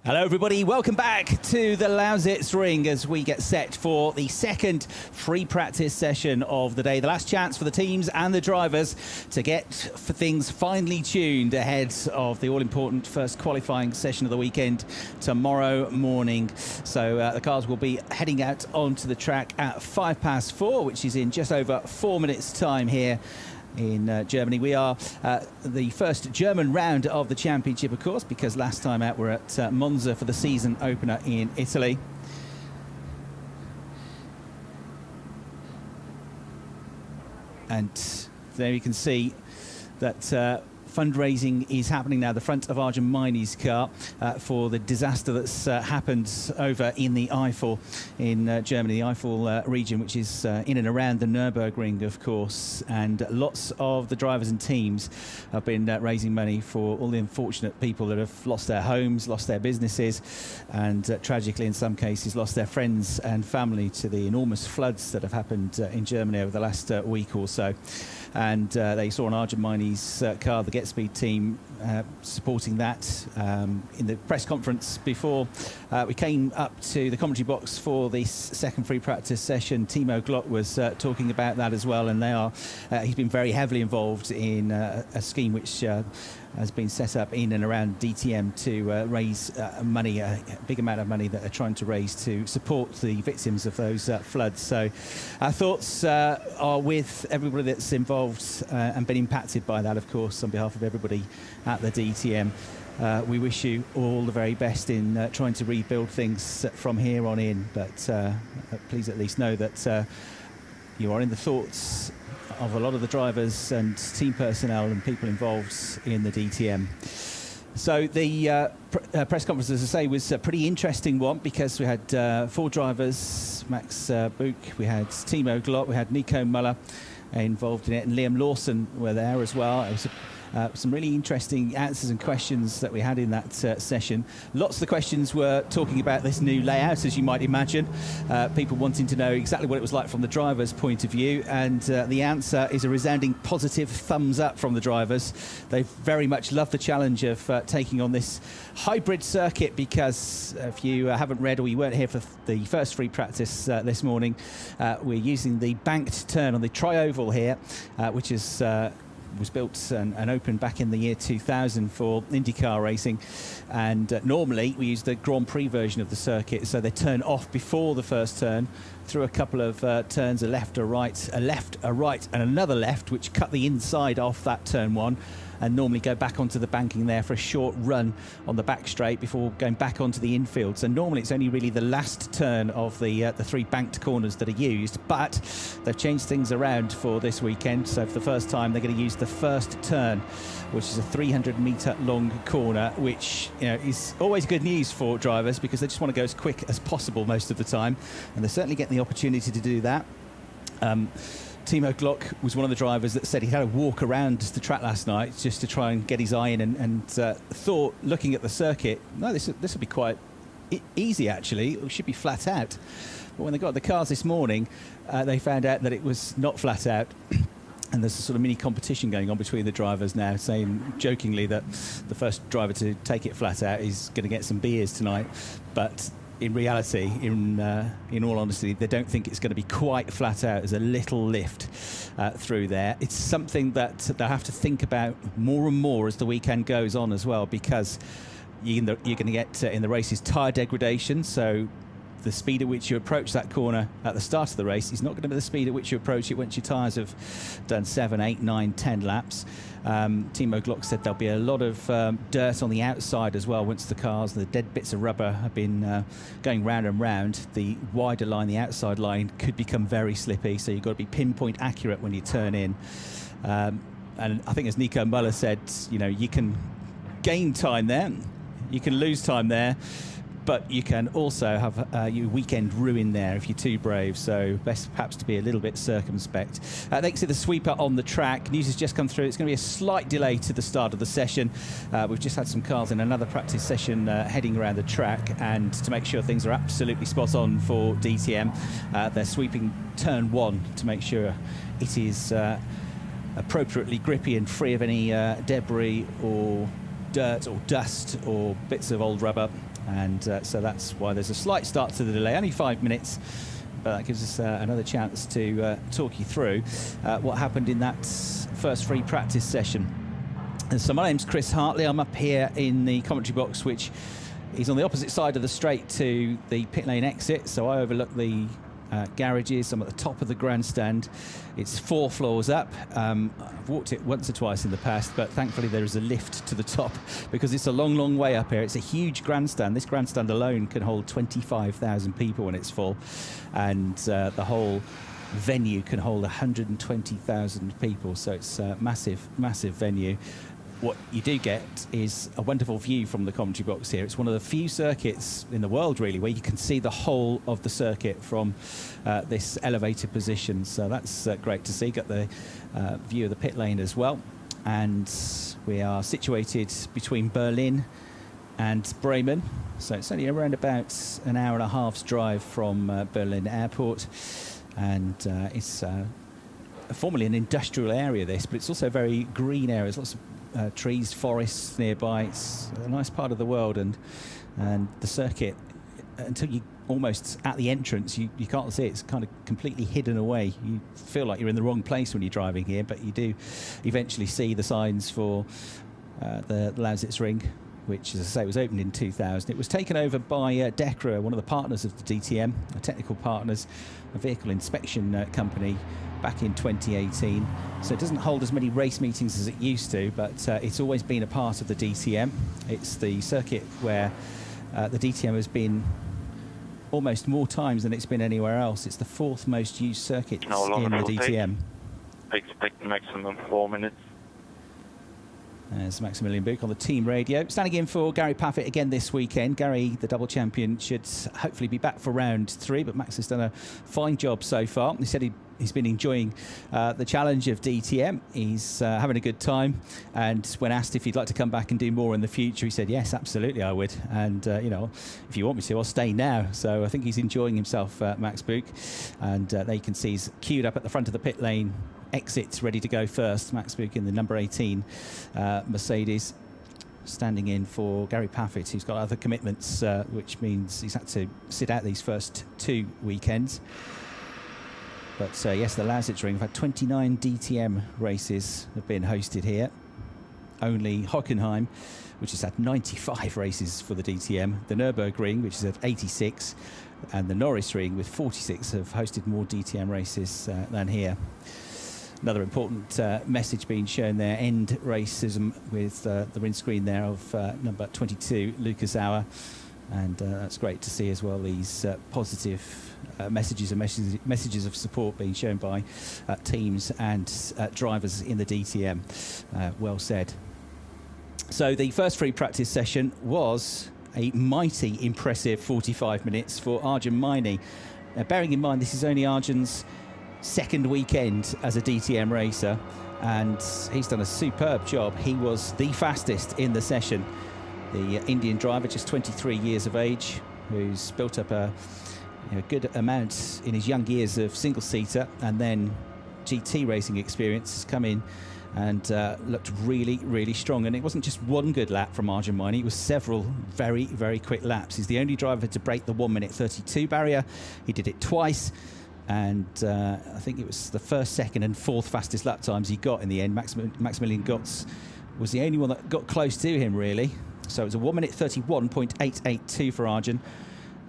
Hello everybody, welcome back to the Lausitzring as we get set for the second free practice session of the day. The last chance for the teams and the drivers to get things finely tuned ahead of the all-important first qualifying session of the weekend tomorrow morning. So the cars will be heading out onto the track at 4:05, which is in just over 4 minutes time here in Germany. We are the first German round of the championship, of course, because last time out we're at Monza for the season opener in Italy. And there you can see that fundraising is happening now, the front of Arjun Mainy's car, for the disaster that's happened over in the Eifel in Germany, the Eifel region, which is in and around the Nürburgring, of course. And lots of the drivers and teams have been raising money for all the unfortunate people that have lost their homes, lost their businesses, and tragically in some cases lost their friends and family to the enormous floods that have happened in Germany over the last week or so. And they saw an Arjun Mainy's car, the Get Speed team, supporting that. In the press conference before we came up to the commentary box for this second free practice session, Timo Glock was talking about that as well, and he's been very heavily involved in a scheme which has been set up in and around DTM to raise money, a big amount of money that they're trying to raise to support the victims of those floods. So our thoughts are with everybody that's involved and been impacted by that, of course, on behalf of everybody at the DTM. We wish you all the very best in trying to rebuild things from here on in, but please at least know that you are in the thoughts of a lot of the drivers and team personnel and people involved in the DTM. So the press conference, as I say, was a pretty interesting one because we had 4 drivers, Max Buch, we had Timo Glock, we had Nico Müller involved in it, and Liam Lawson were there as well. It was some really interesting answers and questions that we had in that session. Lots of the questions were talking about this new layout, as you might imagine. People wanting to know exactly what it was like from the driver's point of view, and the answer is a resounding positive thumbs up from the drivers. They very much love the challenge of taking on this hybrid circuit, because if you haven't read or you weren't here for the first free practice this morning, we're using the banked turn on the tri-oval here, which is was built and opened back in the year 2000 for IndyCar racing, and normally we use the Grand Prix version of the circuit, so they turn off before the first turn through a couple of turns, a left, a right, a left, a right and another left, which cut the inside off that turn one, and normally go back onto the banking there for a short run on the back straight before going back onto the infield. So normally it's only really the last turn of the 3 banked corners that are used, but they've changed things around for this weekend. So for the first time they're going to use the first turn, which is a 300-metre long corner, which is always good news for drivers because they just want to go as quick as possible most of the time, and they're certainly getting the opportunity to do that. Timo Glock was one of the drivers that said he had a walk around the track last night just to try and get his eye in, and thought, looking at the circuit, no, this will be quite easy actually, it should be flat out. But when they got the cars this morning, they found out that it was not flat out. And there's a sort of mini competition going on between the drivers now, saying jokingly that the first driver to take it flat out is going to get some beers tonight. But in reality, in all honesty, they don't think it's going to be quite flat out. There's a little lift through there. It's something that they'll have to think about more and more as the weekend goes on as well, because you're going to get in the races tyre degradation. So the speed at which you approach that corner at the start of the race is not going to be the speed at which you approach it once your tyres have done 7, 8, 9, 10 laps. Timo Glock said there'll be a lot of dirt on the outside as well once the cars, the dead bits of rubber have been going round and round. The wider line, the outside line, could become very slippy, so you've got to be pinpoint accurate when you turn in. And I think, as Nico Müller said, you can gain time there, you can lose time there, but you can also have your weekend ruin there if you're too brave, so best perhaps to be a little bit circumspect. They can see the sweeper on the track. News has just come through. It's going to be a slight delay to the start of the session. We've just had some cars in another practice session heading around the track, and to make sure things are absolutely spot on for DTM, they're sweeping turn 1 to make sure it is appropriately grippy and free of any debris or dirt or dust or bits of old rubber. And so that's why there's a slight start to the delay, only 5 minutes, but that gives us another chance to talk you through what happened in that first free practice session. And so my name's Chris Hartley. I'm up here in the commentary box, which is on the opposite side of the straight to the pit lane exit, so I overlook the garages. I'm at the top of the grandstand. It's 4 floors up. I've walked it once or twice in the past, but thankfully there is a lift to the top because it's a long, long way up here. It's a huge grandstand. This grandstand alone can hold 25,000 people when it's full, and the whole venue can hold 120,000 people, so it's a massive, massive venue. What you do get is a wonderful view from the commentary box here. It's one of the few circuits in the world, really, where you can see the whole of the circuit from this elevated position. So that's great to see. Got the view of the pit lane as well. And we are situated between Berlin and Bremen. So it's only around about an hour and a half's drive from Berlin Airport. And it's formerly an industrial area, this, but it's also a very green area. There's lots of trees, forests nearby. It's a nice part of the world, and the circuit, until you almost at the entrance, you can't see it. It's kind of completely hidden away. You feel like you're in the wrong place when you're driving here, but you do eventually see the signs for the Lausitzring, which, as I say, was opened in 2000. It was taken over by DECRA, one of the partners of the DTM, technical partners, a vehicle inspection company, back in 2018. So it doesn't hold as many race meetings as it used to, but it's always been a part of the DTM. It's the circuit where the DTM has been almost more times than it's been anywhere else. It's the 4th most used circuit in the DTM. I expect maximum 4 minutes. There's Maximilian Buch on the team radio. Standing in for Gary Paffett again this weekend. Gary, the double champion, should hopefully be back for round 3, but Max has done a fine job so far. He said he's been enjoying the challenge of DTM. He's having a good time, and when asked if he'd like to come back and do more in the future, he said, yes, absolutely I would. And, you know, if you want me to, I'll stay now. So I think he's enjoying himself, Max Buch. And there you can see he's queued up at the front of the pit lane, exits ready to go first. Max Buch in the number 18 Mercedes, standing in for Gary Paffett, who's got other commitments, which means he's had to sit out these first 2 weekends. But yes, the Lausitzring have had 29 DTM races have been hosted here. Only Hockenheim, which has had 95 races for the DTM, the Nürburgring, which is at 86, and the Norris Ring with 46 have hosted more DTM races than here. Another important message being shown there, end racism, with the windscreen there of number 22, Lucas Auer. And that's great to see as well, these positive messages and messages of support being shown by teams and drivers in the DTM. Well said. So the first free practice session was a mighty impressive 45 minutes for Arjun Maini. Bearing in mind this is only Arjun's 2nd weekend as a DTM racer, and he's done a superb job. He was the fastest in the session. The Indian driver, just 23 years of age, who's built up a good amount in his young years of single-seater and then GT racing experience, has come in and looked really, really strong. And it wasn't just one good lap from Arjun Maini, it was several very, very quick laps. He's the only driver to break the 1:32 barrier. He did it twice. And I think it was the 1st, 2nd and 4th fastest lap times he got in the end. Maximilian Götz was the only one that got close to him, really. So it was a 1:31.882 for Arjun,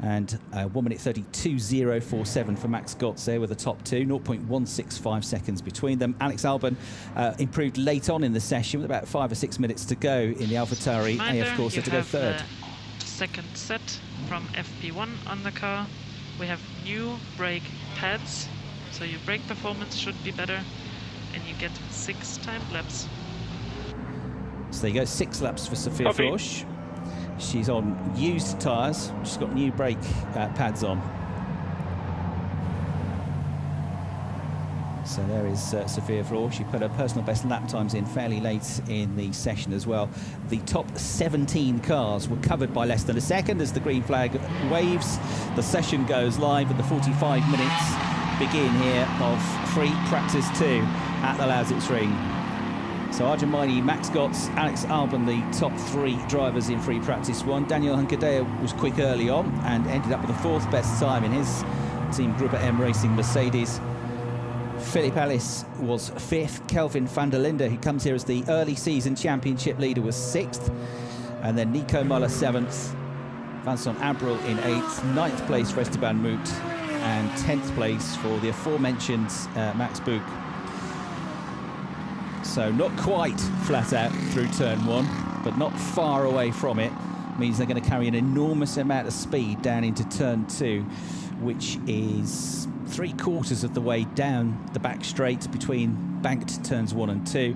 and 1:32.047 for Max Götz there with the top 2, 0.165 seconds between them. Alex Albon improved late on in the session with about 5 or 6 minutes to go in the AlphaTauri AF Corsa to go 3rd. Second set from FP1 on the car. We have new brake pads, so your brake performance should be better, and you get 6 time laps. So there you go, 6 laps for Sophia Florsch. She's on used tyres. She's got new brake pads on. So there is Sophia Florsch. She put her personal best lap times in fairly late in the session as well. The top 17 cars were covered by less than a second as the green flag waves. The session goes live and the 45 minutes begin here of free practice 2 at the Lausitzring. So Arjun Maini, Max Gotts, Alex Albon, the top 3 drivers in Free Practice 1. Daniel Hunkedea was quick early on and ended up with the 4th best time in his Team Gruppe M Racing Mercedes. Philip Ellis was 5th. Kelvin van der Linde, who comes here as the early season championship leader, was 6th. And then Nico Muller 7th. Vincent Abril in 8th. 9th place for Esteban Moot. And 10th place for the aforementioned Max Buch. So not quite flat out through turn 1, but not far away from it. Means they're going to carry an enormous amount of speed down into turn 2, which is 3/4 of the way down the back straight between banked turns 1 and 2.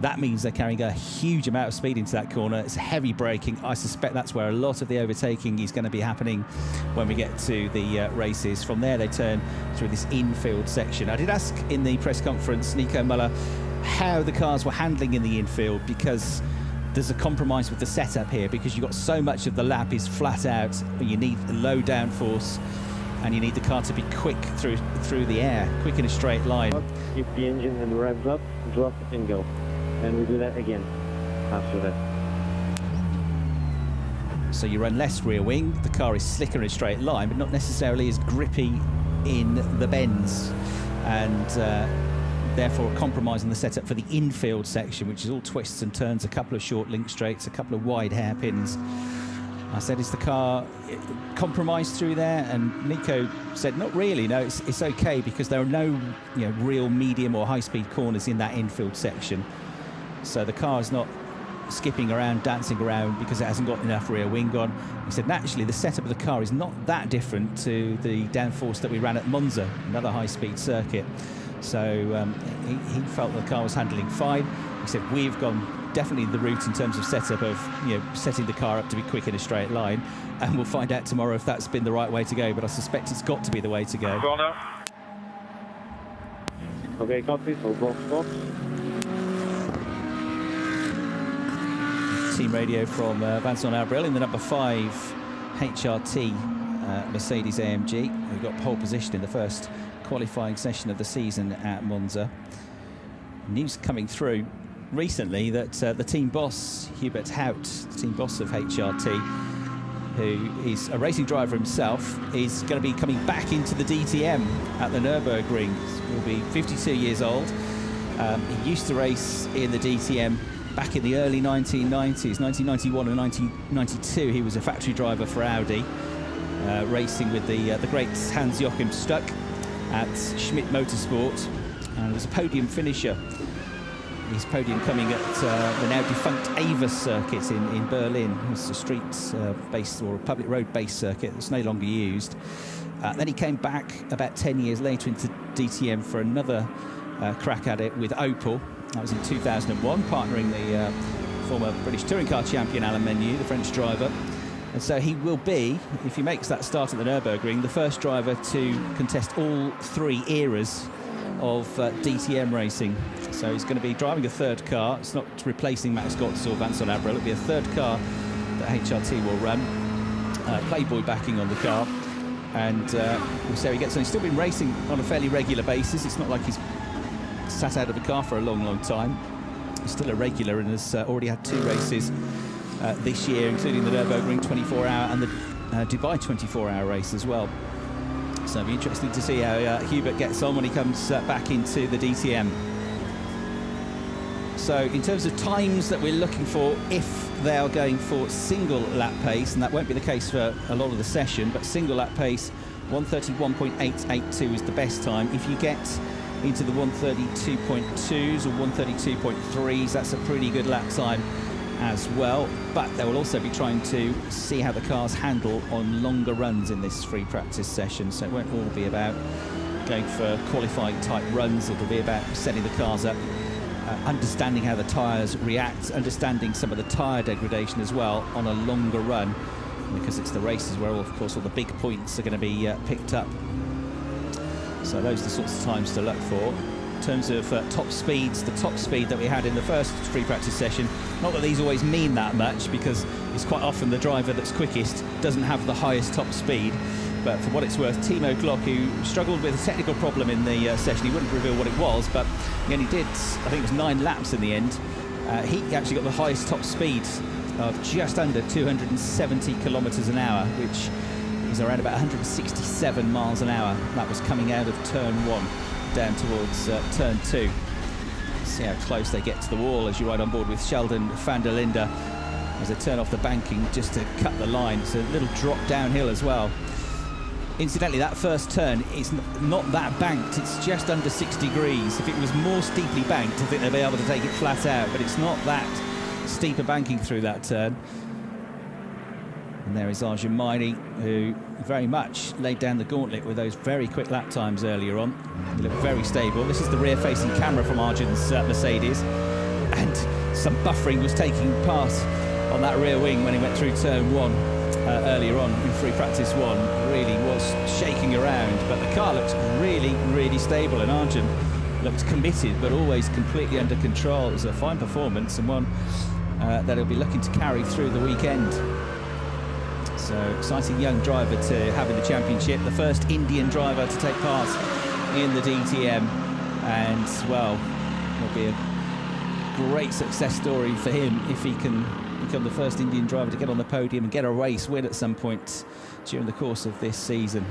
That means they're carrying a huge amount of speed into that corner. It's heavy braking. I suspect that's where a lot of the overtaking is going to be happening when we get to the races. From there, they turn through this infield section. I did ask in the press conference, Nico Muller, how the cars were handling in the infield, because there's a compromise with the setup here, because you've got so much of the lap is flat out, and you need low downforce, and you need the car to be quick through the air, quick in a straight line. Keep the engine and revs up, drop and go. And we do that again after that. So you run less rear wing, the car is slicker in a straight line, but not necessarily as grippy in the bends, and therefore compromising the setup for the infield section, which is all twists and turns, a couple of short link straights, a couple of wide hairpins. I said, is the car compromised through there? And Nico said, not really, no, it's okay, because there are no real medium or high-speed corners in that infield section. So the car is not skipping around, dancing around, because it hasn't got enough rear wing on. He said, naturally, the setup of the car is not that different to the downforce that we ran at Monza, another high-speed circuit. So he felt the car was handling fine. He said, we've gone definitely the route in terms of setup of setting the car up to be quick in a straight line, and we'll find out tomorrow if that's been the right way to go, but I suspect it's got to be the way to go. Corner. Okay, copy, so box. Team radio from Vincent Abril in the number 5 HRT Mercedes AMG, who got pole position in the first qualifying session of the season at Monza. News coming through recently that the team boss, Hubert Hout, the team boss of HRT, who is a racing driver himself, is going to be coming back into the DTM at the Nürburgring. He'll be 52 years old. He used to race in the DTM back in the early 1990s, 1991 and 1992. He was a factory driver for Audi, racing with the great Hans-Joachim Stuck at Schmidt Motorsport, and was a podium finisher. His podium coming at the now defunct Ava circuit in Berlin. It's a street-based or a public road-based circuit that's no longer used. Then he came back about 10 years later into DTM for another crack at it with Opel. That was in 2001, partnering the former British touring car champion Alain Menu, the French driver. And so he will be, if he makes that start at the Nürburgring, the first driver to contest all 3 eras of DTM racing. So he's going to be driving a third car. It's not replacing Max Gotts or Vincent Abril. It'll be a third car that HRT will run. Playboy backing on the car. And we'll see how he gets on. He's still been racing on a fairly regular basis. It's not like he's sat out of the car for a long time. He's still a regular and has already had 2 races this year, including the Nürburgring 24-hour and the Dubai 24-hour race as well. So it'll be interesting to see how Hubert gets on when he comes back into the DTM. So in terms of times that we're looking for, if they are going for single lap pace, and that won't be the case for a lot of the session, but single lap pace, 131.882 is the best time. If you get into the 132.2s or 132.3s, that's a pretty good lap time as well. But they will also be trying to see how the cars handle on longer runs in this free practice session, so it won't all be about going for qualifying type runs. It'll be about setting the cars up, understanding how the tyres react, understanding some of the tyre degradation as well on a longer run, because it's the races where, of course, all the big points are going to be picked up. So those are the sorts of times to look for. In terms of top speeds, the top speed that we had in the first free practice session, not that these always mean that much, because it's quite often the driver that's quickest doesn't have the highest top speed, But for what it's worth, Timo Glock, who struggled with a technical problem in the session, he wouldn't reveal what it was, but he only did, I think it was 9 laps in the end. He actually got the highest top speed of just under 270 kilometres an hour, which is around about 167 miles an hour. That was coming out of turn 1 down towards turn 2. See how close they get to the wall as you ride on board with Sheldon Van Der Linde as they turn off the banking just to cut the line. It's a little drop downhill as well. Incidentally, that first turn, it's not that banked, it's just under 6 degrees. If it was more steeply banked, I think they'd be able to take it flat out, but it's not that steeper banking through that turn. And there is Arjun Maini, who very much laid down the gauntlet with those very quick lap times earlier on. He looked very stable. This is the rear-facing camera from Arjun's Mercedes, and some buffering was taking part on that rear wing when he went through turn 1 earlier on in free practice 1. Really was shaking around, but the car looks really, really stable, and Arjun looked committed, but always completely under control. It was a fine performance, and one that he'll be looking to carry through the weekend. So exciting young driver to have in the championship, the first Indian driver to take part in the DTM, and well, it'll be a great success story for him if he can become the first Indian driver to get on the podium and get a race win at some point during the course of this season.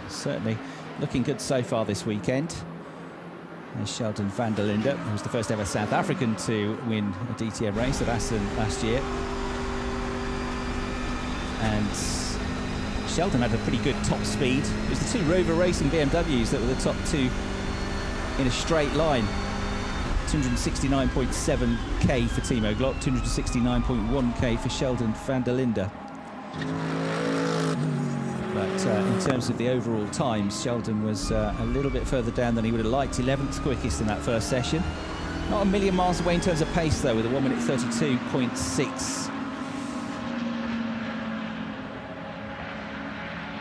Certainly looking good so far this weekend. There's Sheldon Van Der Linde, who was the first ever South African to win a DTM race at Lawson last year. And Sheldon had a pretty good top speed. It was the 2 Rover Racing BMWs that were the top 2 in a straight line. 269.7k for Timo Glock, 269.1k for Sheldon Van Der Linde. But in terms of the overall times, Sheldon was a little bit further down than he would have liked. 11th quickest in that first session. Not a million miles away in terms of pace though, with a 1 minute 32.6.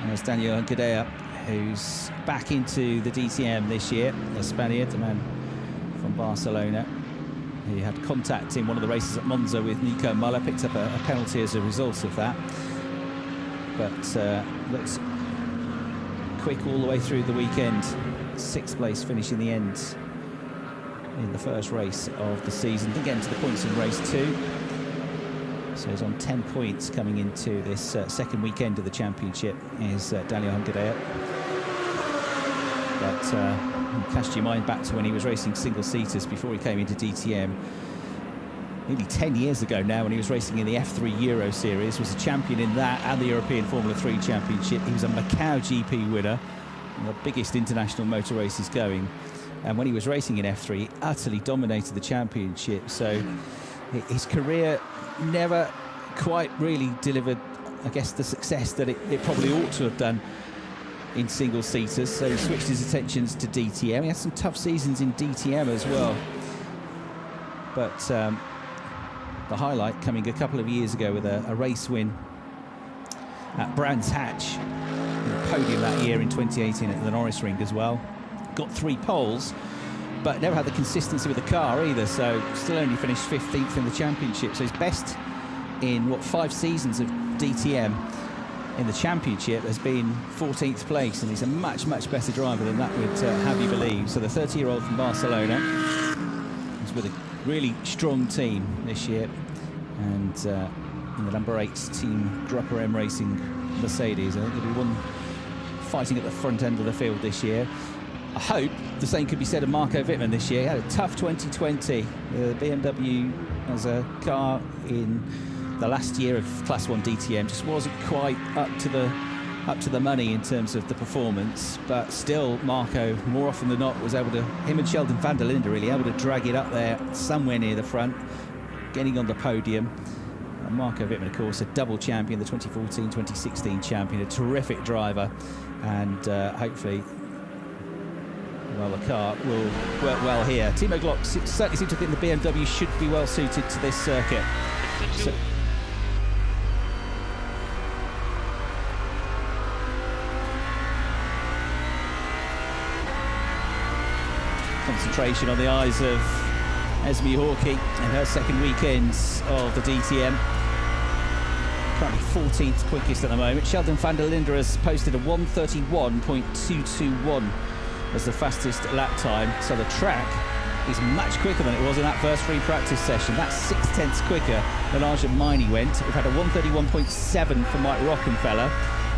There's Dalian Goddard, who's back into the DTM this year. The Spaniard, the man from Barcelona. He had contact in one of the races at Monza with Nico Muller, picked up a penalty as a result of that. But looks quick all the way through the weekend. 6th place finish in the end in the first race of the season. Didn't get into the points in race 2. So he's on 10 points coming into this second weekend of the championship, is Dalian Goddard. But cast your mind back to when he was racing single-seaters before he came into DTM. Nearly 10 years ago now, when he was racing in the F3 Euro Series, was a champion in that and the European Formula 3 Championship. He was a Macau GP winner, one of the biggest international motor races going. And when he was racing in F3, he utterly dominated the championship. So his career never quite really delivered, I guess, the success that it probably ought to have done in single-seaters. So he switched his attentions to DTM. He had some tough seasons in DTM as well. But the highlight coming a couple of years ago with a race win at Brands Hatch, the podium that year in 2018 at the Lausitzring as well. Got 3 poles, but never had the consistency with the car either, so still only finished 15th in the championship. So his best in, 5 seasons of DTM in the championship has been 14th place, and he's a much, much better driver than that would have you believe. So the 30-year-old from Barcelona is with a really strong team this year, and in the number 8 team Grupper M Racing Mercedes. I think there'll be one fighting at the front end of the field this year. I hope the same could be said of Marco Whitman this year. He had a tough 2020. The BMW as a car in the last year of Class 1 DTM just wasn't quite up to the money in terms of the performance, but still Marco, more often than not, was able to, him and Sheldon Van Der Linde really able to drag it up there somewhere near the front, getting on the podium. And Marco Whitman, of course, a double champion, the 2014-2016 champion, a terrific driver, and hopefully, well, the car will work well here. Timo Glock certainly seems to think the BMW should be well suited to this circuit. So, concentration on the eyes of Esme Hawkey and her second weekend of the DTM. currently 14th quickest at the moment. Sheldon Van Der Linde has posted a 1:31.221 as the fastest lap time. So the track is much quicker than it was in that first free practice session. That's 6/10 quicker than Arjun Maini went. We've had a 1:31.7 for Mike Rockenfeller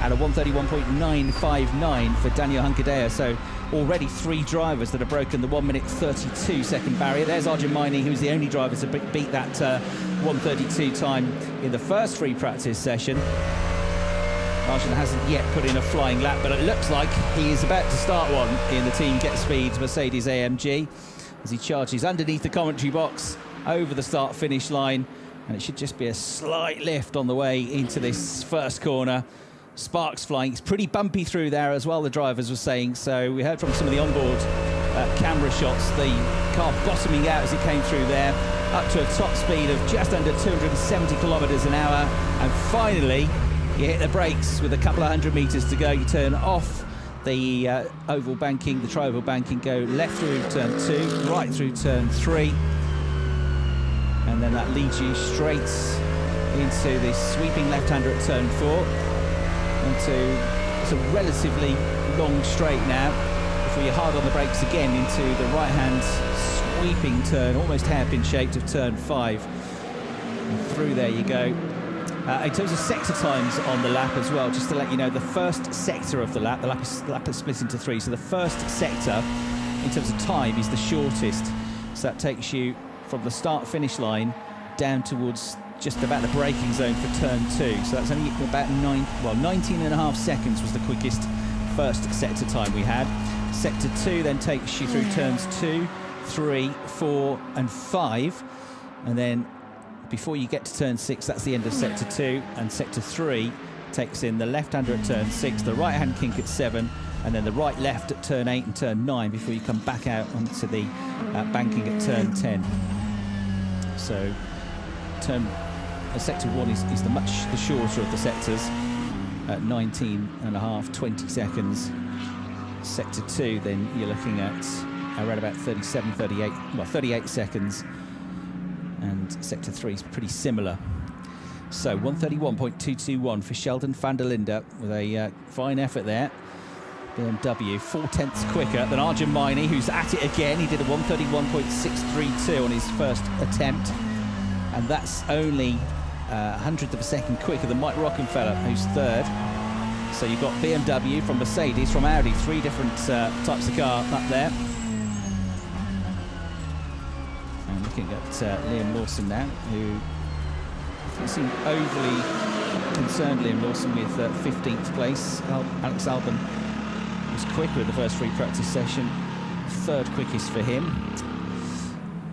and a 1:31.959 for Daniel Goddard. So already 3 drivers that have broken the 1 minute 32 second barrier. There's Arjun Maini, who's the only driver to beat that 1:32 time in the first free practice session. Arjun hasn't yet put in a flying lap, but it looks like he is about to start one in the Team Get Speed Mercedes AMG as he charges underneath the commentary box over the start-finish line, and it should just be a slight lift on the way into this first corner. Sparks flying. It's pretty bumpy through there as well, the drivers were saying. So we heard from some of the onboard camera shots, the car bottoming out as it came through there, up to a top speed of just under 270 kilometres an hour. And finally, you hit the brakes with a couple of 100 metres to go. You turn off the oval banking, the tri-oval banking, go left through turn 2, right through turn 3. And then that leads you straight into this sweeping left-hander at turn 4. It's a relatively long straight now before you're hard on the brakes again into the right-hand sweeping turn, almost hairpin shaped, of turn 5. And through there you go. In terms of sector times on the lap as well, just to let you know, the first sector of the lap, the lap is split into 3. So the first sector, in terms of time, is the shortest. So that takes you from the start-finish line down towards just about the braking zone for turn 2. So that's only about 19.5 seconds was the quickest first sector time we had. Sector 2 then takes you through turns 2, 3, 4 and 5, and then before you get to turn 6, that's the end of sector 2, and sector 3 takes in the left-hander at turn 6, the right-hand kink at 7, and then the right-left at turn 8 and turn 9 before you come back out onto the banking at turn 10. So sector 1 is the shorter of the sectors at 19.5, 20 seconds. Sector 2, then you're looking at around about 37, 38, well, 38 seconds. And sector 3 is pretty similar. So 1:31.221 for Sheldon Van Der Linde with a fine effort there. BMW 4/10 quicker than Arjun Maini, who's at it again. He did a 1:31.632 on his first attempt, and that's only a 100th of a second quicker than Mike Rockenfeller, who's 3rd. So you've got BMW from Mercedes, from Audi, 3 different types of car up there. And looking at Liam Lawson now, who doesn't seem overly concerned, Liam Lawson, with 15th place. Alex Albon was quicker in the first free practice session, 3rd quickest for him.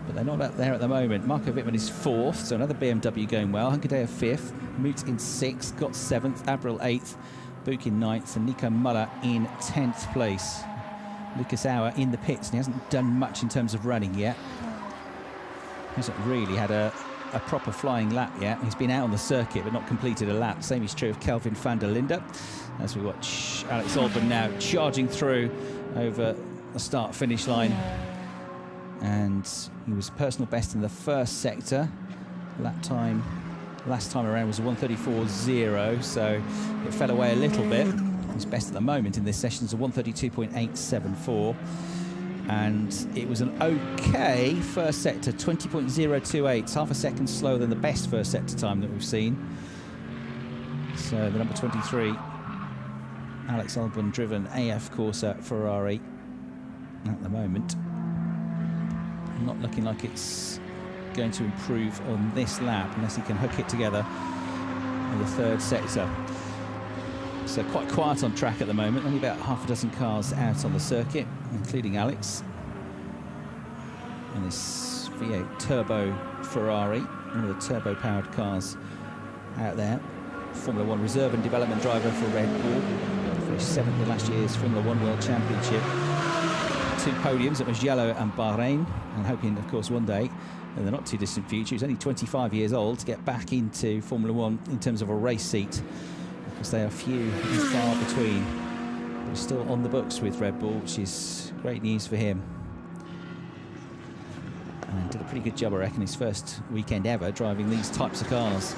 But they're not up there at the moment. Marco Whitman is 4th, so another BMW going well. Hunkedair 5th, Moot in 6th, got 7th, Abril 8th, Book in 9th, and Nico Muller in 10th place. Lucas Auer in the pits, and he hasn't done much in terms of running yet. Hasn't really had a proper flying lap yet. He's been out on the circuit but not completed a lap. Same is true of Kelvin van der Linde. As we watch Alex Albon now charging through over the start-finish line. And he was personal best in the first sector. Lap time last time around was a 1:34.0, so it fell away a little bit. His best at the moment in this session is a 1:32.874. And it was an okay first sector, 20.028. It's half a second slower than the best first sector time that we've seen. So the number 23, Alex Albon, driven AF Corsa Ferrari at the moment. Not looking like it's going to improve on this lap unless he can hook it together in the 3rd sector. So quite quiet on track at the moment, only about half a dozen cars out on the circuit, including Alex. And this V8 turbo Ferrari, one of the turbo-powered cars out there. Formula 1 reserve and development driver for Red Bull. Finished 7th in last year's Formula 1 World Championship. 2 podiums at Mugello and Bahrain, and hoping, of course, one day, in the not too distant future, he's only 25 years old, to get back into Formula 1 in terms of a race seat, because they are few and far between. But he's still on the books with Red Bull, which is great news for him. And did a pretty good job, I reckon, his first weekend ever driving these types of cars.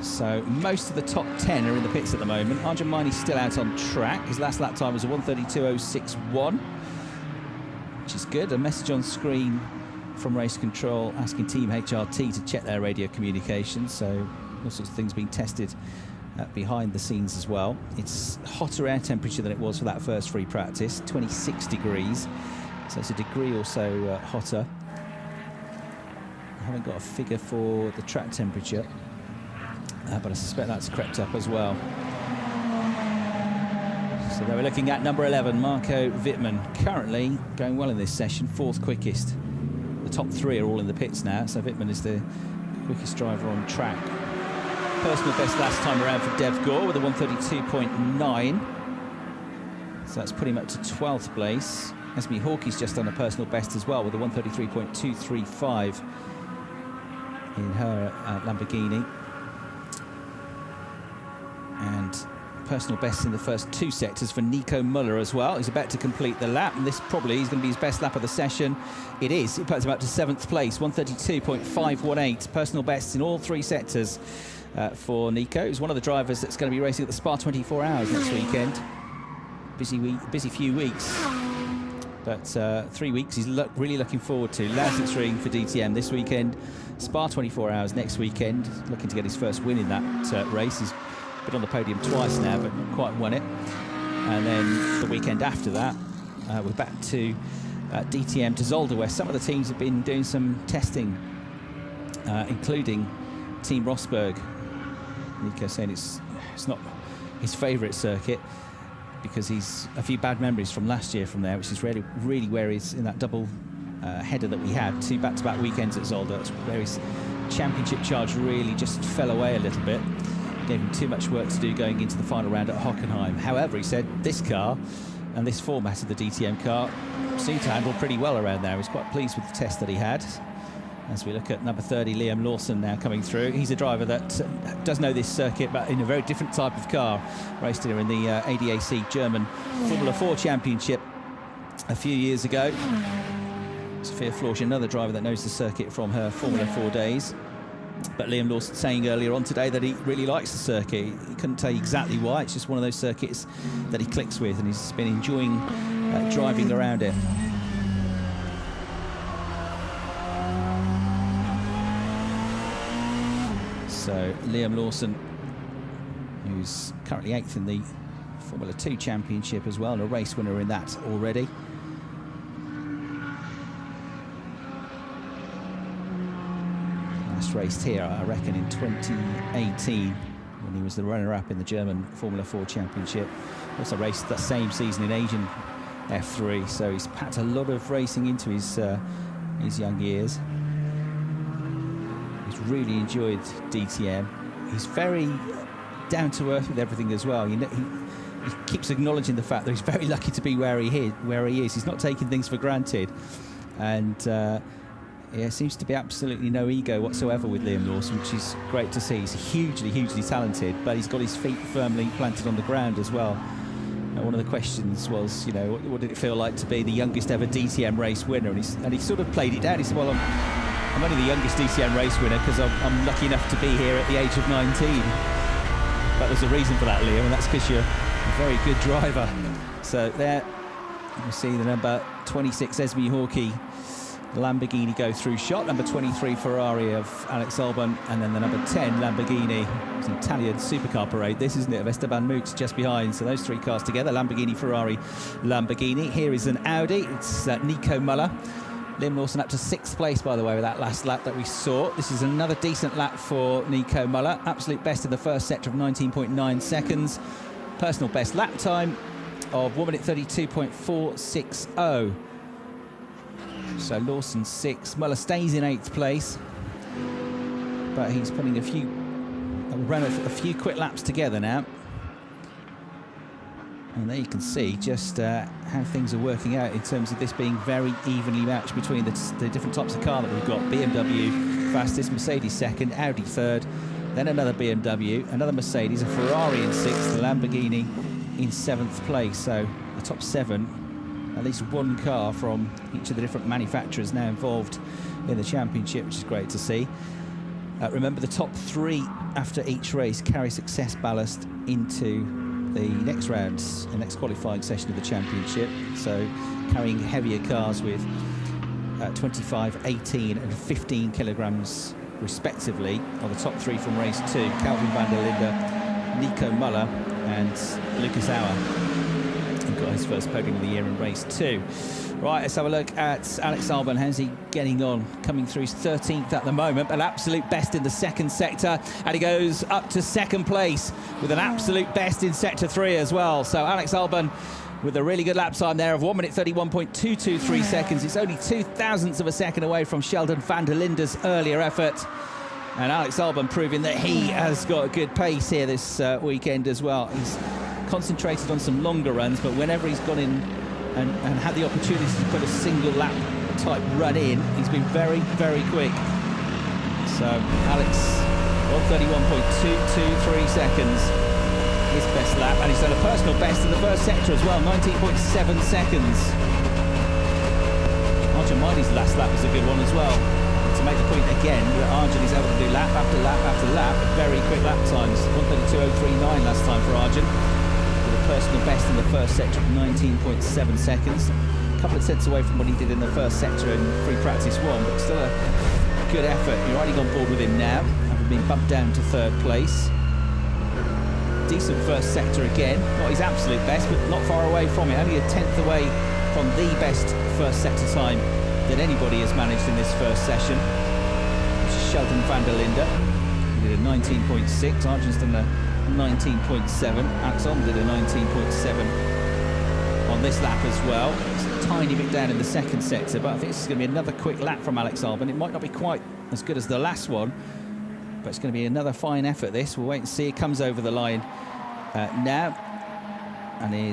So most of the top 10 are in the pits at the moment. Arjun Mainy's still out on track. His last lap time was a 1:32.061, which is good. A message on screen from race control asking Team HRT to check their radio communications. So all sorts of things being tested behind the scenes as well. It's hotter air temperature than it was for that first free practice, 26 degrees. So it's a degree or so hotter. I haven't got a figure for the track temperature, but I suspect that's crept up as well. So they were looking at number 11, Marco Whitman, currently going well in this session, 4th quickest. The top 3 are all in the pits now, so Whitman is the quickest driver on track. Personal best last time around for Dev Gore with a 1:32.9. So that's put him up to 12th place. Esme Hawkey's just done a personal best as well with a 1:33.235 in her Lamborghini. And personal best in the first 2 sectors for Nico Muller as well. He's about to complete the lap, and this probably is going to be his best lap of the session. It is. It puts him up to 7th place, 1:32.518. Personal bests in all 3 sectors for Nico. He's one of the drivers that's going to be racing at the Spa 24 Hours next weekend. Busy few weeks, but 3 weeks he's really looking forward to. Lausitzring for DTM this weekend, Spa 24 Hours next weekend, looking to get his first win in that race. He's been on the podium twice now, but not quite won it. And then the weekend after that, we're back to DTM to Zolder, where some of the teams have been doing some testing, including Team Rosberg. Nico saying it's not his favourite circuit because he's a few bad memories from last year from there, which is really where he's in that double header that we had, 2 back-to-back weekends at Zolder. It's where his championship charge really just fell away a little bit. Gave him too much work to do going into the final round at Hockenheim. However, he said this car and this format of the DTM car seemed to handle pretty well around there. He was quite pleased with the test that he had. As we look at number 30, Liam Lawson now coming through. He's a driver that does know this circuit, but in a very different type of car. Raced here in the ADAC German Formula 4 Championship a few years ago. Sophia Florsch, another driver that knows the circuit from her Formula 4 days. But Liam Lawson saying earlier on today that he really likes the circuit. He couldn't tell you exactly why. It's just one of those circuits that he clicks with, and he's been enjoying driving around it. So Liam Lawson, who's currently 8th in the Formula 2 Championship as well, and a race winner in that already. Last raced here, I reckon, in 2018, when he was the runner-up in the German Formula 4 Championship. Also raced that same season in Asian F3, so he's packed a lot of racing into his young years. Really enjoyed DTM. He's very down to earth with everything as well. He keeps acknowledging the fact that he's very lucky to be where he is. He's not taking things for granted, and yeah, seems to be absolutely no ego whatsoever with Liam Lawson, which is great to see. He's hugely talented, but he's got his feet firmly planted on the ground as well. One of the questions was, you know, what did it feel like to be the youngest ever DTM race winner? And he sort of played it down. He said, well, I'm only the youngest DTM race winner because I'm lucky enough to be here at the age of 19. But there's a reason for that, Liam, and that's because you're a very good driver. So there you see the number 26 Esme Hawkey Lamborghini go through shot, number 23 Ferrari of Alex Albon, and then the number 10 Lamborghini. It's an Italian supercar parade, this, isn't it, of Esteban Mooks just behind. So those 3 cars together, Lamborghini, Ferrari, Lamborghini. Here is an Audi, it's Nico Muller. Liam Lawson up to 6th place, by the way, with that last lap that we saw. This is another decent lap for Nico Muller. Absolute best in the first sector of 19.9 seconds. Personal best lap time of 1:32.460. So Lawson 6th. Muller stays in 8th place, but he's putting a few quick laps together now. And there you can see just how things are working out in terms of this being very evenly matched between the different types of car that we've got. BMW fastest, Mercedes 2nd, Audi 3rd, then another BMW, another Mercedes, a Ferrari in 6th, a Lamborghini in 7th place. So the top 7, at least one car from each of the different manufacturers now involved in the championship, which is great to see. Remember, the top 3 after each race carry success ballast into the next rounds, the next qualifying session of the championship. So carrying heavier cars with 25, 18 and 15 kilograms respectively are the top 3 from race 2. Sheldon Van Der Linde, Nico Muller and Lucas Auer, who got his first podium of the year in race 2. Right, let's have a look at Alex Albon. How's he getting on? Coming through 13th at the moment, an absolute best in the second sector, and he goes up to second place with an absolute best in sector 3 as well. So Alex Albon with a really good lap time there of 1 minute 31.223 seconds. It's only 0.02 of a second away from Sheldon Van Der Linde's earlier effort. And Alex Albon proving that he has got a good pace here this weekend as well. He's concentrated on some longer runs, but whenever he's gone in and had the opportunity to put a single lap type run in, he's been very, very quick. So Alex, 1:31.223 seconds, his best lap, and he's done a personal best in the first sector as well, 19.7 seconds. Arjun Maidi's last lap was a good one as well. To make the point again that Arjun is able to do lap after lap after lap, very quick lap times. 1:32.039 last time for Arjun. Personal best in the first sector of 19.7 seconds. A couple of cents away from what he did in the first sector in Free Practice 1, but still a good effort. You're riding on board with him now, having been bumped down to 3rd place. Decent first sector again, not his absolute best, but not far away from it. Only a 10th away from the best first sector time that anybody has managed in this first session. Sheldon Van Der Linde, he did a 19.6. Arjun's done a 19.7. Alex Albon did a 19.7 on this lap as well. It's a tiny bit down in the second sector, but I think this is going to be another quick lap from Alex Albon. It might not be quite as good as the last one, but it's going to be another fine effort, this. We'll wait and see. It comes over the line now, and he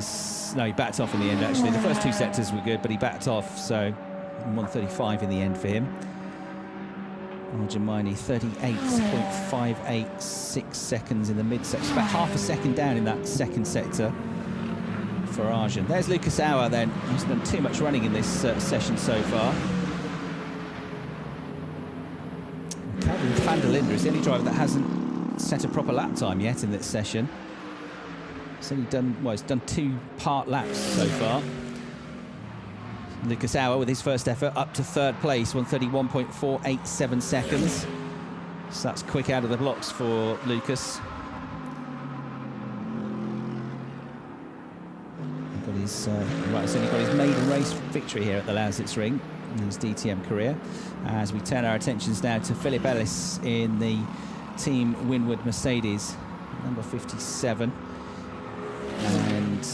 backed off in the end, actually. The first 2 sectors were good, but he backed off, so 1:35 in the end for him. Arjun Maidy, 38.586 seconds in the mid-section. About half a second down in that second sector for Arjun. There's Lucas Auer then. He hasn't done too much running in this session so far. Sheldon Van Der Linde is the only driver that hasn't set a proper lap time yet in this session. He's only done, well, he's done 2 part laps so far. Lucas Auer with his first effort up to 3rd place, 1:31.487 seconds. So that's quick out of the blocks for Lucas. Got his so he got his maiden race victory here at the Lausitzring in his DTM career. As we turn our attentions now to Philip Ellis in the Team Winward Mercedes, number 57, and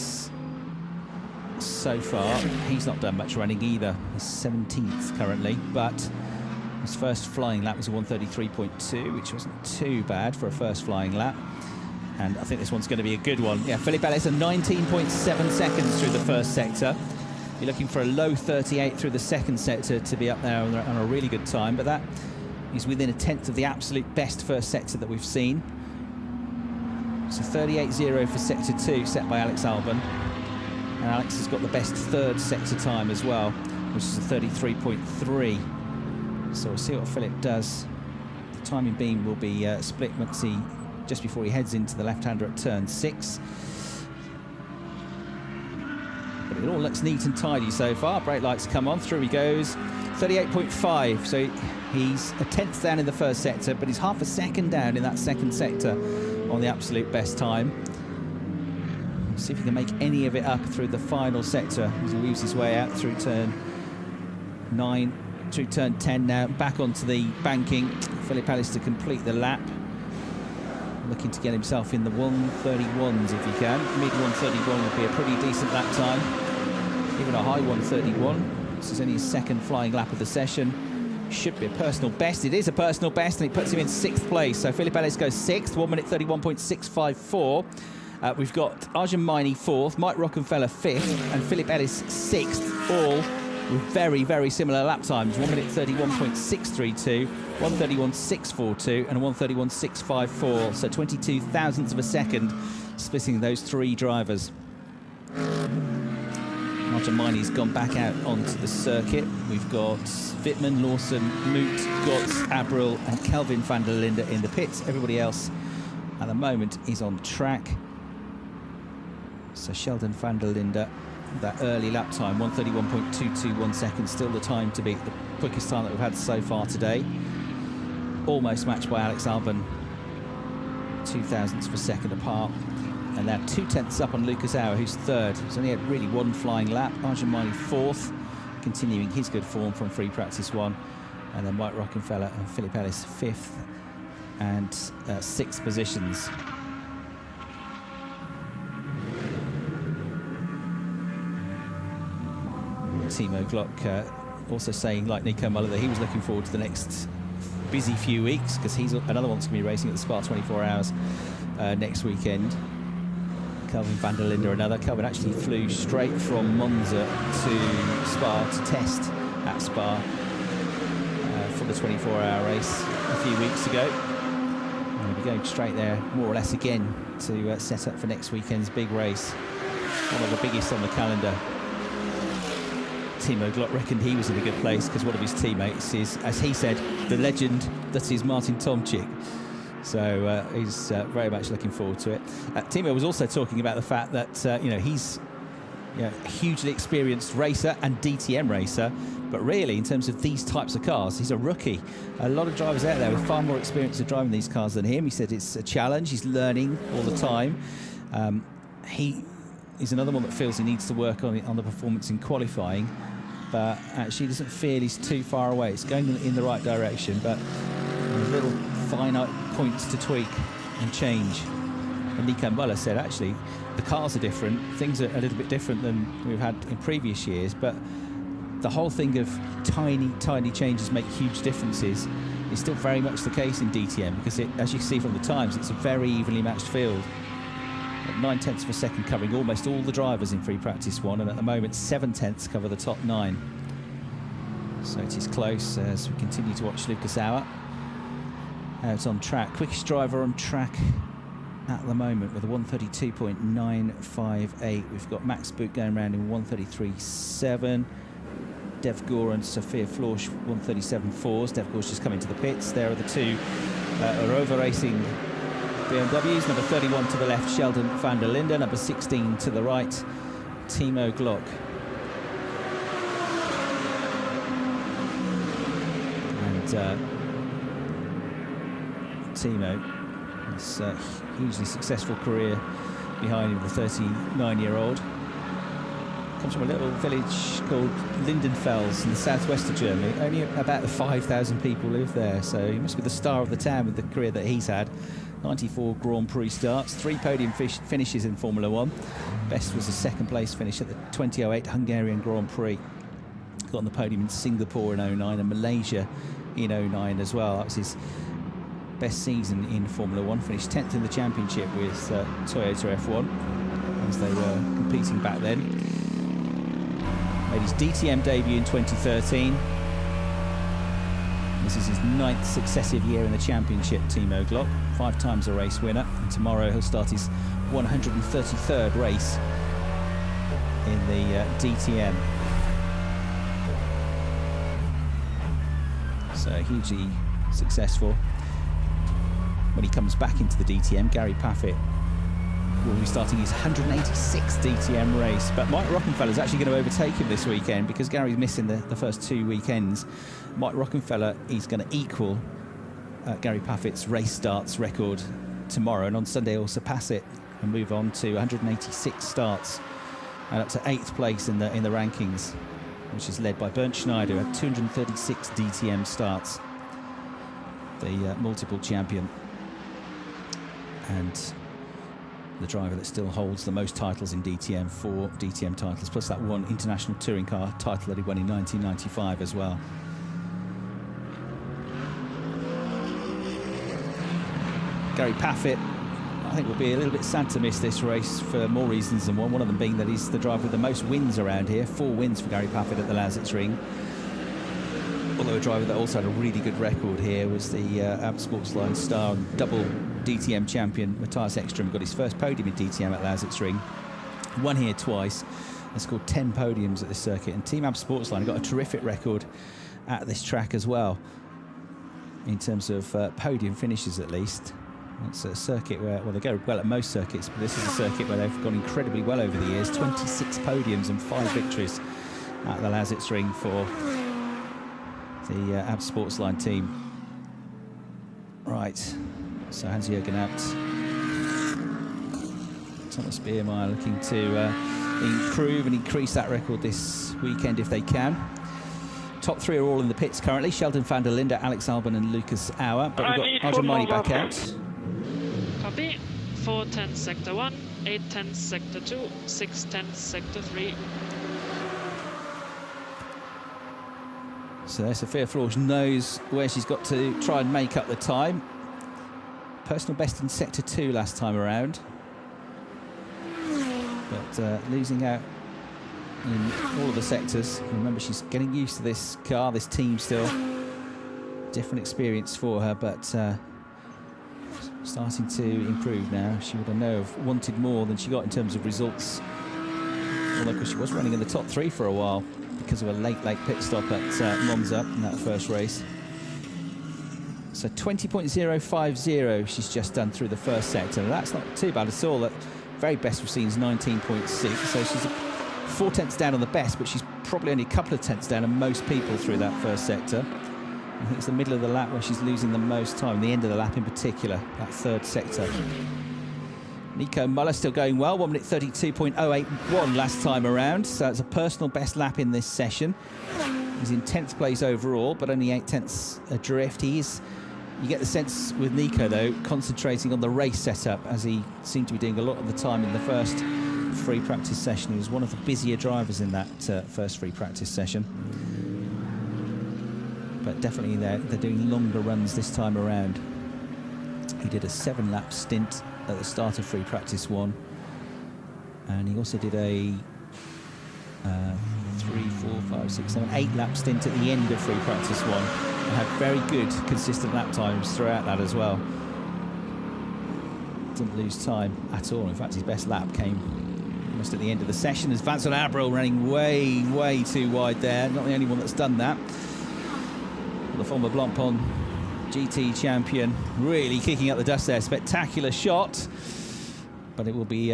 so far he's not done much running either. He's 17th currently, but his first flying lap was a 1:33.2, which wasn't too bad for a first flying lap, and I think this one's going to be a good one. Yeah, Philip Ellis, a 19.7 seconds through the first sector. You're looking for a low 38 through the second sector to be up there on a really good time, but that is within a 10th of the absolute best first sector that we've seen. So 38.0 for sector 2 set by Alex Albon. And Alex has got the best 3rd sector time as well, which is a 33.3. So we'll see what Philip does. The timing beam will be split once just before he heads into the left-hander at turn 6. But it all looks neat and tidy so far. Brake lights come on, through he goes. 38.5, so he's a 10th down in the first sector, but he's half a second down in that second sector on the absolute best time. See if he can make any of it up through the final sector as he weaves his way out through turn 9, through turn 10 now, back onto the banking. Philip Ellis to complete the lap. Looking to get himself in the 1:31s if he can. Mid 1:31 would be a pretty decent lap time. Even a high 1:31. This is only his 2nd flying lap of the session. Should be a personal best. It is a personal best, and it puts him in 6th place. So Philip Ellis goes 6th, 1:31.654. We've got Arjun Maidy 4th, Mike Rockenfeller 5th, and Philip Ellis 6th, all with very, very similar lap times. 1:31.632, 1:31.642, and 1:31.654. So 22 thousandths of a second splitting those 3 drivers. Arjun-Mainy's gone back out onto the circuit. We've got Whitman, Lawson, Moot, Gotts, Abril and Kelvin Van Der Linde in the pits. Everybody else at the moment is on track. So Sheldon Van Der Linde, that early lap time, 1:31.221 seconds, still the time to beat the quickest time that we've had so far today. Almost matched by Alex Albon, 0.02 of a second apart. And now 0.2 up on Lucas Auer, who's third. He's only had really one flying lap. Arjun-Mainy fourth, continuing his good form from Free Practice 1. And then Mike Rockenfeller and Philip Ellis fifth and sixth positions. Timo Glock also saying, like Nico Muller, that he was looking forward to the next busy few weeks, because he's another one that's going to be racing at the Spa 24 Hours next weekend. Kelvin Van Der Linde, another. Kelvin actually flew straight from Monza to Spa to test at Spa for the 24-hour race a few weeks ago. And he'll be going straight there, more or less again, to set up for next weekend's big race, one of the biggest on the calendar. Timo Glock reckoned he was in a good place because one of his teammates is, as he said, the legend that is Martin Tomczyk. So he's very much looking forward to it. Timo was also talking about the fact that he's a hugely experienced racer and DTM racer, but really in terms of these types of cars, he's a rookie. A lot of drivers out there with far more experience of driving these cars than him. He said it's a challenge. He's learning all the time. He is another one that feels he needs to work on the performance in qualifying, but actually doesn't feel he's too far away. It's going in the right direction, but there's little finite points to tweak and change. And Nico Muller said, actually, the cars are different. Things are a little bit different than we've had in previous years, but the whole thing of tiny changes make huge differences is still very much the case in DTM, because as you see from the times, it's a very evenly matched field. At 0.9 of a second covering almost all the drivers in Free Practice 1, and at the moment 0.7 cover the top 9. So it is close as we continue to watch Lucas Auer out on track. Quickest driver on track at the moment with a 1:32.958. We've got Max Boot going around in 1:33.7. Dev Gore and Sophia Florsch 1:37.4s. Dev Gore's just coming to the pits. There are the two Arova Racing BMWs. Number 31 to the left, Sheldon Van Der Linde. Number 16 to the right, Timo Glock. And Timo has a hugely successful career behind him, the 39-year-old. Comes from a little village called Lindenfels in the southwest of Germany. Only about 5,000 people live there, so he must be the star of the town with the career that he's had. 94 Grand Prix starts, 3 podium finishes in Formula 1. Best was a second place finish at the 2008 Hungarian Grand Prix. Got on the podium in Singapore in 09 and Malaysia in 09 as well. That was his best season in Formula 1. Finished 10th in the championship with Toyota F1 as they were competing back then. Made his DTM debut in 2013. This is his 9th successive year in the championship, Timo Glock. 5 times a race winner, and tomorrow he'll start his 133rd race in the DTM. So hugely successful. When he comes back into the DTM, Gary Paffett will be starting his 186th DTM race. But Mike Rockenfeller is actually going to overtake him this weekend, because Gary's missing the first 2 weekends. Mike Rockenfeller is going to equal Gary Paffett's race starts record tomorrow, and on Sunday he'll surpass it and move on to 186 starts and up to 8th place in the rankings, which is led by Bernd Schneider at 236 DTM starts, the multiple champion and the driver that still holds the most titles in DTM, 4 DTM titles, plus that one international touring car title that he won in 1995 as well. Gary Paffett, I think, will be a little bit sad to miss this race for more reasons than one. One of them being that he's the driver with the most wins around here. 4 wins for Gary Paffett at the Lausitzring. Although a driver that also had a really good record here was the Abt Sportsline star and double DTM champion Matthias Ekström. Got his first podium in DTM at Lausitzring. Won here twice. has scored 10 podiums at this circuit, and Team Ab Sportsline have got a terrific record at this track as well, in terms of podium finishes at least. It's a circuit where, well, they go well at most circuits, but this is a circuit where they've gone incredibly well over the years. 26 podiums and 5 victories at the Lausitzring for the Ab Sportsline team. Right, so Hans-Jürgen out. Thomas Biermeier looking to improve and increase that record this weekend if they can. Top 3 are all in the pits currently: Sheldon Van Der Linde, Alex Albon and Lucas Auer. But we've got Arjun back out. Copy. 410 sector 1, 810 sector 2, 610 sector 3. So Sophia Flores knows where she's got to try and make up the time. Personal best in sector 2 last time around, but losing out in all of the sectors. Remember, she's getting used to this car, this team still. Different experience for her, but starting to improve now. She would have wanted more than she got in terms of results. Although, of course, she was running in the top 3 for a while because of a late pit stop at Monza in that first race. So 20.050 she's just done through the first sector. That's not too bad at all. The very best we've seen is 19.6. So she's 4 tenths down on the best, but she's probably only a couple of tenths down on most people through that first sector. I think it's the middle of the lap where she's losing the most time, the end of the lap in particular, that third sector. Nico Muller still going well, 1 minute 32.081 last time around, so it's a personal best lap in this session. He's in 10th place overall, but only 8 tenths adrift. You get the sense with Nico, though, concentrating on the race setup, as he seemed to be doing a lot of the time in the first free practice session. He was one of the busier drivers in that first free practice session. But definitely they're doing longer runs this time around. He did a 7-lap stint at the start of free practice 1, and he also did a 8-lap stint at the end of free practice 1, and had very good consistent lap times throughout that as well. Didn't lose time at all. In fact, his best lap came almost at the end of the session, as Vincent Abril running way too wide there. Not the only one that's done that. The former Blancpain GT champion really kicking up the dust there. Spectacular shot, but it will be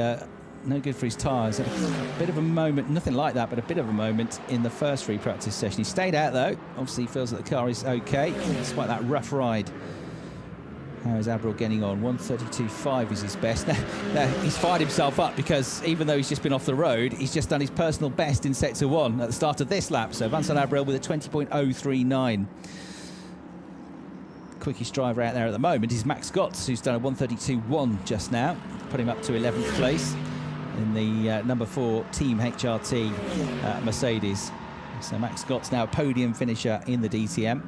no good for his tyres. Had a bit of a moment, nothing like that, but a bit of a moment in the first free practice session. He stayed out though. Obviously he feels that the car is okay, despite that rough ride. How is Abril getting on? 132.5 is his best. Now, he's fired himself up, because even though he's just been off the road, he's just done his personal best in sector 1 at the start of this lap. So Vincent Abril with a 20.039. Quickest driver out there at the moment is Max Gotts, who's done a 132.1 just now, put him up to 11th place in the number 4 Team HRT Mercedes. So Max Gotts now a podium finisher in the DTM.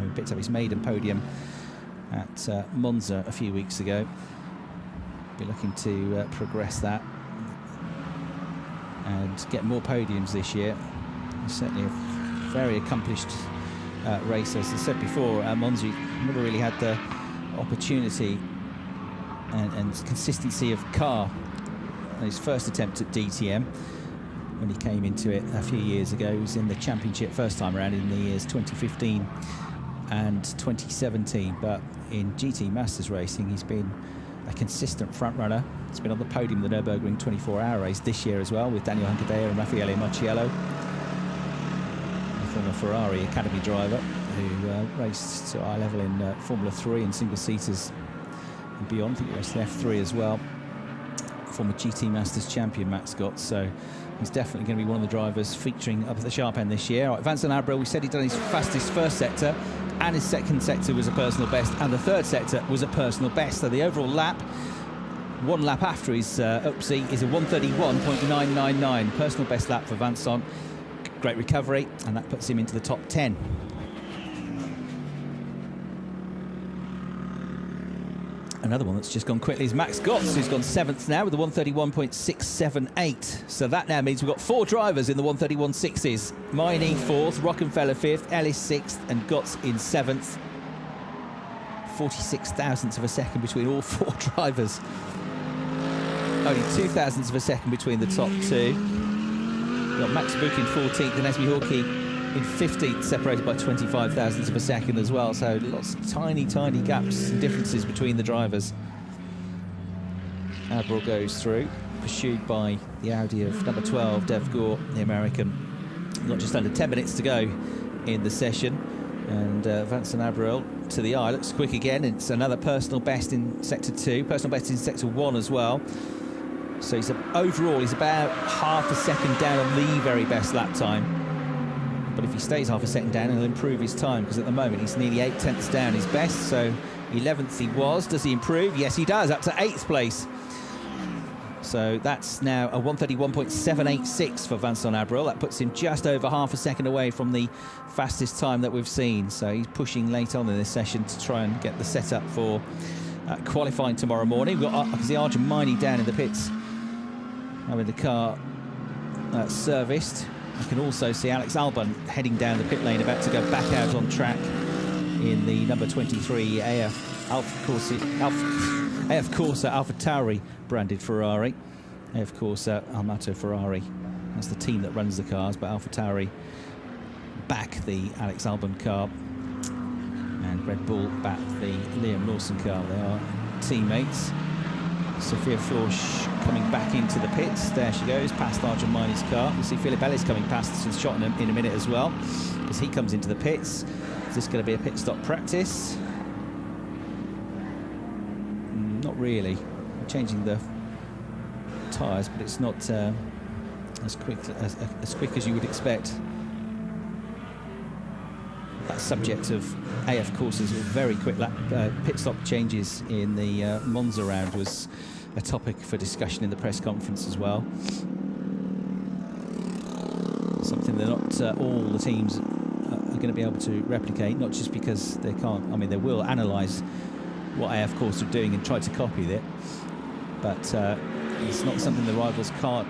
He picked up his maiden podium at Monza a few weeks ago. Be looking to progress that and get more podiums this year. He's certainly a very accomplished racer. As I said before, Monza never really had the opportunity and consistency of car on his first attempt at DTM. When he came into it a few years ago, he was in the championship first time around in the years 2015 and 2017, but in GT Masters racing he's been a consistent front runner. He's been on the podium of the Nürburgring 24-hour race this year as well, with Daniel Hunkedea and Raffaele Marciello, a former Ferrari Academy driver who raced to high level in Formula 3 and single-seaters and beyond. I think he raced in F3 as well. Former GT Masters champion Max Gotts, so he's definitely going to be one of the drivers featuring up at the sharp end this year. All right, Vincent Abril, we said he'd done his fastest first sector, and his second sector was a personal best, and the third sector was a personal best. So the overall lap, 1 lap after his upsy, is a 131.999. Personal best lap for Vincent. Great recovery, and that puts him into the top 10. Another one that's just gone quickly is Max Gotts, who's gone 7th now with a 131.678. So that now means we've got 4 drivers in the 131.6s. Miney 4th, Rockenfeller 5th, Ellis 6th, and Gotts in 7th. 46 thousandths of a second between all 4 drivers. Only 2 thousandths of a second between the top 2. got Max Buch in 14th and Esme Hawkey in 15th, separated by 25 thousandths of a second as well. So lots of tiny gaps and differences between the drivers. Admiral goes through, pursued by the Audi of number 12, Dev Gore, the American. Got just under 10 minutes to go in the session, and Vincent Abril to the eye looks quick again. It's another personal best in sector 2, personal best in sector 1 as well. So overall he's about half a second down on the very best lap time. But if he stays half a second down, he'll improve his time, because at the moment he's nearly 8 tenths down his best. So 11th he was. Does he improve? Yes, he does, up to 8th place. So that's now a 1:31.786 for Vincent Abril. That puts him just over half a second away from the fastest time that we've seen. So he's pushing late on in this session to try and get the setup for qualifying tomorrow morning. We've got the Arjun Miney down in the pits, having the car serviced. You can also see Alex Albon heading down the pit lane, about to go back out on track in the number 23 AF Corsa Alpha Tauri branded Ferrari. AF Corsa Amato Ferrari, that's the team that runs the cars, but Alpha Tauri back the Alex Albon car, and Red Bull back the Liam Lawson car. They are teammates. Sophia Florsch coming back into the pits. There she goes, past Arjun Miney's car. You'll see Philip Ellis coming past and shot in a minute as well, as he comes into the pits. Is this going to be a pit stop practice? Not really. We're changing the tyres, but it's not as quick as you would expect. That subject of AF Corsa's very quick pit stop changes in the Monza round was a topic for discussion in the press conference as well. Something that not all the teams are going to be able to replicate, not just because they can't. I mean, they will analyse what AF Corsa are doing and try to copy it, but it's not something the rivals can't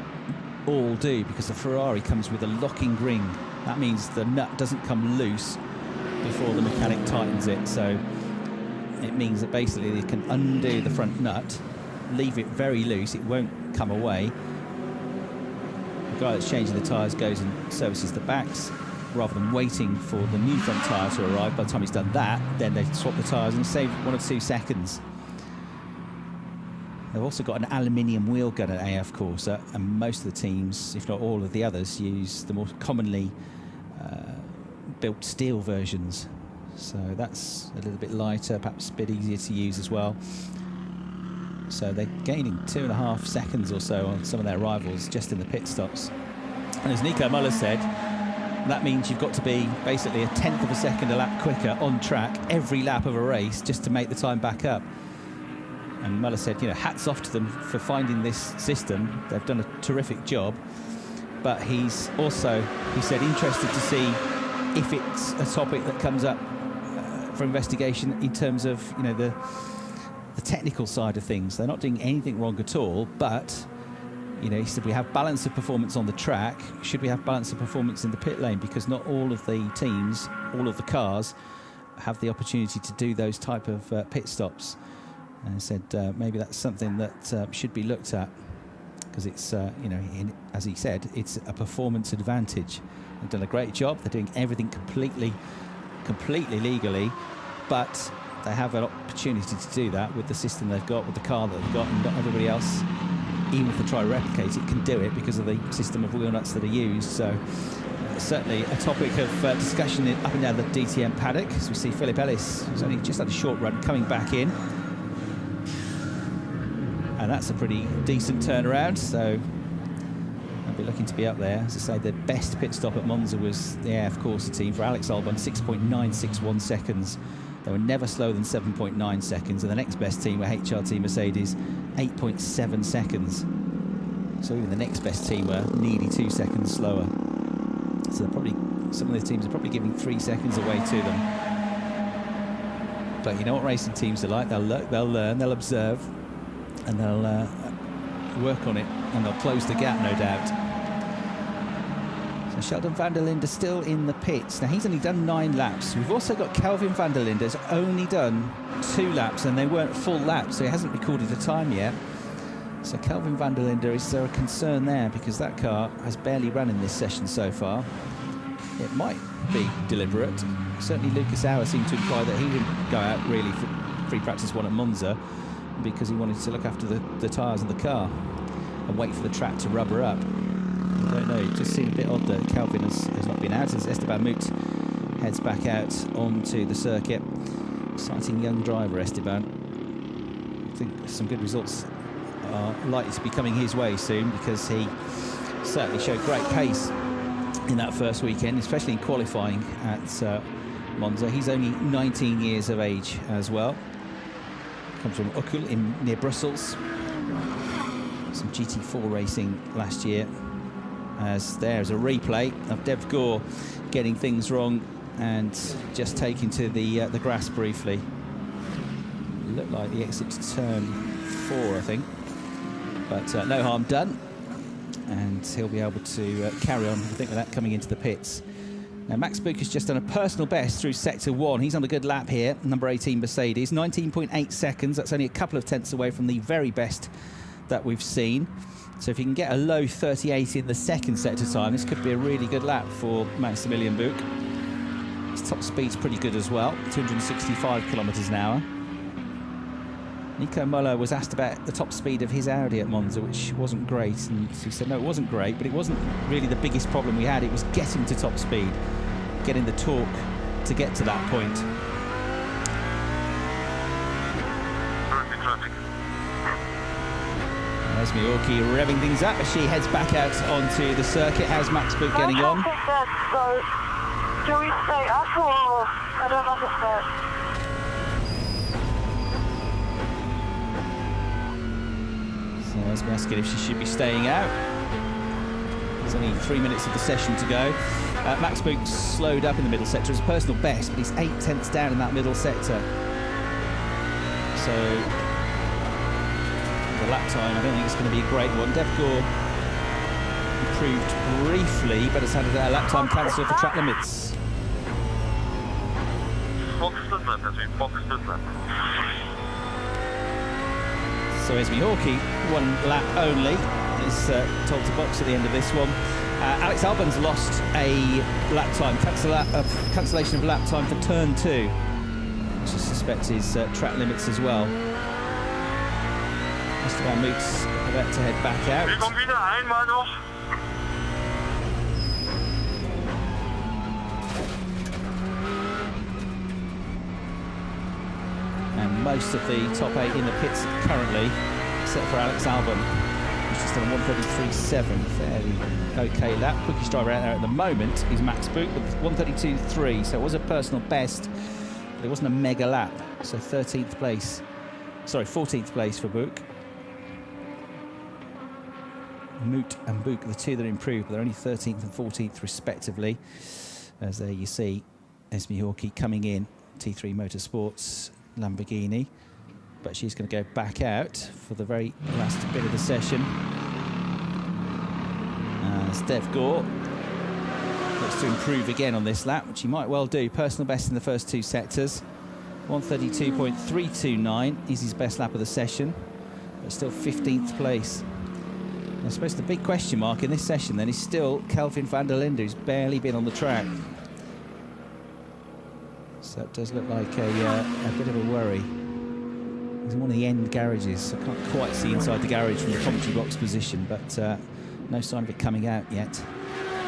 all do, because the Ferrari comes with a locking ring. That means the nut doesn't come loose before the mechanic tightens it, so it means that basically they can undo the front nut, leave it very loose, it won't come away. The guy that's changing the tyres goes and services the backs, rather than waiting for the new front tyre to arrive. By the time he's done that, then they swap the tyres and save 1 or 2 seconds. They've also got an aluminium wheel gun at AF Corsa, and most of the teams, if not all of the others, use the more commonly built steel versions. So that's a little bit lighter, perhaps a bit easier to use as well. So they're gaining 2.5 seconds or so on some of their rivals just in the pit stops. And as Nico Muller said, that means you've got to be basically 1/10 of a second a lap quicker on track every lap of a race just to make the time back up. And Muller said, you know, hats off to them for finding this system. They've done a terrific job. But he's also, he said, interested to see if it's a topic that comes up for investigation in terms of, you know, the technical side of things. They're not doing anything wrong at all, but, you know, he said, we have balance of performance on the track. Should we have balance of performance in the pit lane? Because not all of the teams, all of the cars have the opportunity to do those type of pit stops. And he said maybe that's something that should be looked at, because it's, you know, as he said, it's a performance advantage. They've done a great job. They're doing everything completely legally, but they have an opportunity to do that with the system they've got, with the car that they've got, and not everybody else, even if they try to replicate it, can do it because of the system of wheel nuts that are used. So certainly a topic of discussion up and down the DTM paddock, as we see Philip Ellis, who's only just had a short run, coming back in. And that's a pretty decent turnaround, so I'll be looking to be up there. As I say, the best pit stop at Monza was the AF Corsa team for Alex Albon, 6.961 seconds. They were never slower than 7.9 seconds, and the next best team were HRT Mercedes, 8.7 seconds. So even the next best team were nearly 2 seconds slower. So they're probably, some of the teams are probably giving 3 seconds away to them. But you know what racing teams are like? They'll learn, they'll observe, and they'll work on it, and they'll close the gap, no doubt. So Sheldon Van Der Linde still in the pits. Now, he's only done 9 laps. We've also got Kelvin Van Der Linde, who's only done 2 laps, and they weren't full laps, so he hasn't recorded a time yet. So Sheldon Van Der Linde, is there a concern there? Because that car has barely run in this session so far. It might be deliberate. Certainly Lucas Auer seemed to imply that he didn't go out really for free practice 1 at Monza because he wanted to look after the tyres of the car and wait for the track to rubber up. I don't know, it just seemed a bit odd that Kelvin has not been out as Esteban Moot heads back out onto the circuit. Exciting young driver, Esteban. I think some good results are likely to be coming his way soon, because he certainly showed great pace in that first weekend, especially in qualifying at Monza. He's only 19 years of age as well. Comes from Uccle near Brussels. Some GT4 racing last year. As there's a replay of Dev Gore getting things wrong and just taking to the grass briefly. Looked like the exit to turn 4, I think. But no harm done. And he'll be able to carry on, I think, with that coming into the pits. Now, Max Buch has just done a personal best through Sector 1. He's on a good lap here, number 18 Mercedes. 19.8 seconds. That's only a couple of tenths away from the very best that we've seen. So if you can get a low 38 in the second sector time, this could be a really good lap for Maximilian Buch. His top speed's pretty good as well, 265 kilometres an hour. Nico Muller was asked about the top speed of his Audi at Monza, which wasn't great, and he said no, it wasn't great, but it wasn't really the biggest problem we had. It was getting to top speed, getting the torque to get to that point. There's Miorki revving things up as she heads back out onto the circuit. How's Max Buch getting on? So, do we stay up or I don't understand? So let's be asking if she should be staying out. There's only 3 minutes of the session to go. Max Buch slowed up in the middle sector. It's a personal best, but he's 8 tenths down in that middle sector. So the lap time, I don't think it's going to be a great one. Dev Gore improved briefly, but has had a lap time cancelled for track limits. So Esme Hawkey, 1 lap only, is told to box at the end of this one. Alex Albon's lost a lap time, cancellation of lap time for turn 2, which I suspect is track limits as well. Esteban Moot's about to head back out. And most of the top 8 in the pits currently, except for Alex Albon, who's just done a 133.7, fairly okay lap. Quickest driver out there at the moment is Max Buch with 132.3, so it was a personal best, but it wasn't a mega lap. So 14th place for Buch. Moot and Buch, the two that improved, but they're only 13th and 14th respectively. As there you see Esme Hawkey coming in, T3 Motorsports Lamborghini, but she's going to go back out for the very last bit of the session. As Dev Gore looks to improve again on this lap, which he might well do. Personal best in the first 2 sectors. 132.329 is his best lap of the session, but still 15th place. I suppose the big question mark in this session then is still Sheldon Van Der Linde, who's barely been on the track. So it does look like a bit of a worry. He's in one of the end garages. I can't quite see inside the garage from the commentary box position, but no sign of it coming out yet.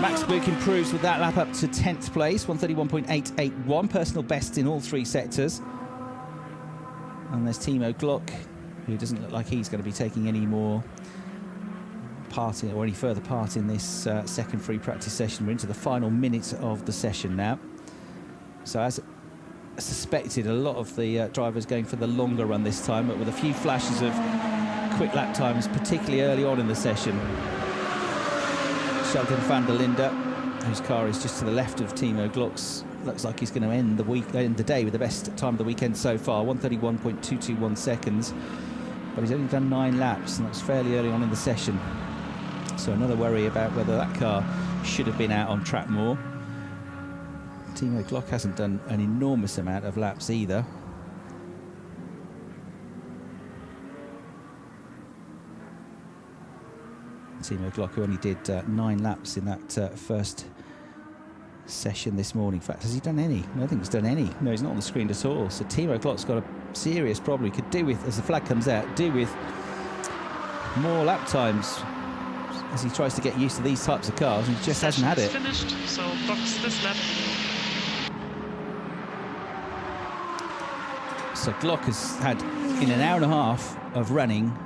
Max Buch improves with that lap up to 10th place, 131.881, personal best in all 3 sectors. And there's Timo Glock, who doesn't look like he's going to be taking any more part in, or any further part in this second free practice session. We're into the final minute of the session now. So as suspected, a lot of the drivers going for the longer run this time, but with a few flashes of quick lap times, particularly early on in the session. Sheldon Van Der Linde, whose car is just to the left of Timo Glock's, looks like he's going to end the day with the best time of the weekend so far, 131.221 seconds. But he's only done 9 laps, and that's fairly early on in the session. So another worry about whether that car should have been out on track more. Timo Glock hasn't done an enormous amount of laps either. Timo Glock, who only did 9 laps in that first session this morning. In fact, has he done any? No, I don't think he's done any. No, he's not on the screen at all. So Timo Glock's got a serious problem. He could do with, as the flag comes out, do with more lap times as he tries to get used to these types of cars, and he just hasn't had it. Finished, so box this lap. So Glock has had, in an hour and a half of running,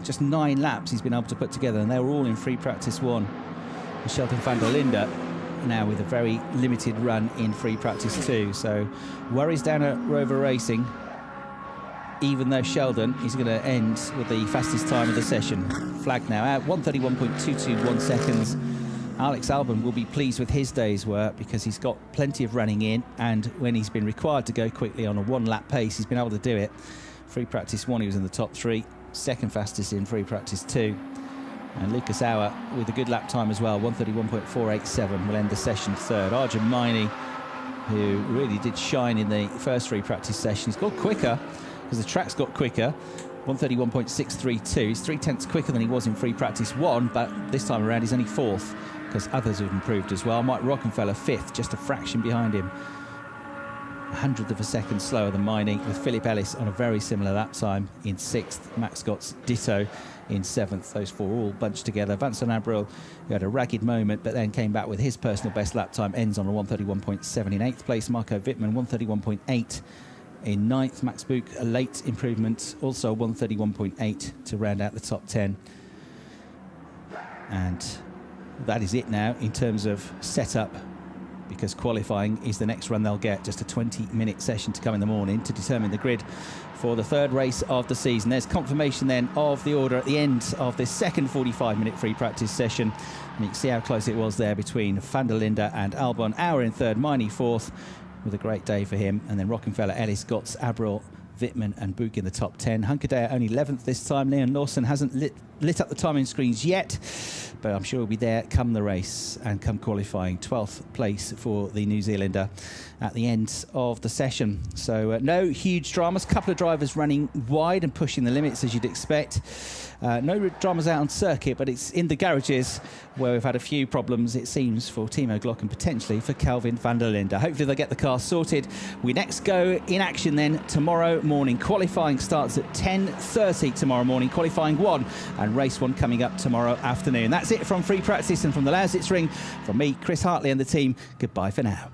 just 9 laps he's been able to put together, and they were all in free practice 1. And Sheldon Van Der Linde now with a very limited run in free practice 2. So worries down at Rover Racing, even though Sheldon is going to end with the fastest time of the session. Flag now out, 1:31.221 seconds. Alex Albon will be pleased with his day's work because he's got plenty of running in, and when he's been required to go quickly on a 1-lap pace, he's been able to do it. Free practice 1, he was in the top 3, second fastest in free practice 2. And Lucas Auer with a good lap time as well, 1:31.487, will end the session third. Arjun Maini, who really did shine in the first free practice session, he's got quicker because the track's got quicker, 1:31.632. He's 0.3 quicker than he was in free practice 1, but this time around he's only 4th because others have improved as well. Mike Rockenfeller 5th, just a fraction behind him. 100th of a second slower than Maini, with Philip Ellis on a very similar lap time in 6th. Max Scott's ditto in 7th. Those 4 all bunched together. Vincent Abril, who had a ragged moment but then came back with his personal best lap time, ends on a 1:31.7 in 8th place. Marco Whitman 1:31.8 in 9th. Max Buch, a late improvement, also 1:31.8 to round out the top 10. And that is it now in terms of setup, because qualifying is the next run they'll get. Just a 20-minute session to come in the morning to determine the grid for the third race of the season. There's confirmation then of the order at the end of this second 45-minute free practice session, and you can see how close it was there between Van der Linde and Albon. Auer in third, Maini 4th, with a great day for him, and then Rockenfeller, Ellis, Gotts, Abril, Wittmann and Buch in the top 10. Hunkerdale only 11th this time. Leon Lawson hasn't lit up the timing screens yet, but I'm sure he'll be there come the race and come qualifying. 12th place for the New Zealander at the end of the session. So no huge dramas. Couple of drivers running wide and pushing the limits as you'd expect. No dramas out on circuit, but it's in the garages where we've had a few problems, it seems, for Timo Glock and potentially for Kelvin van der Linde. Hopefully they'll get the car sorted. We next go in action then tomorrow morning. Qualifying starts at 10:30 tomorrow morning. Qualifying 1 and race 1 coming up tomorrow afternoon. That's it from free practice and from the Lausitzring. From me, Chris Hartley, and the team, goodbye for now.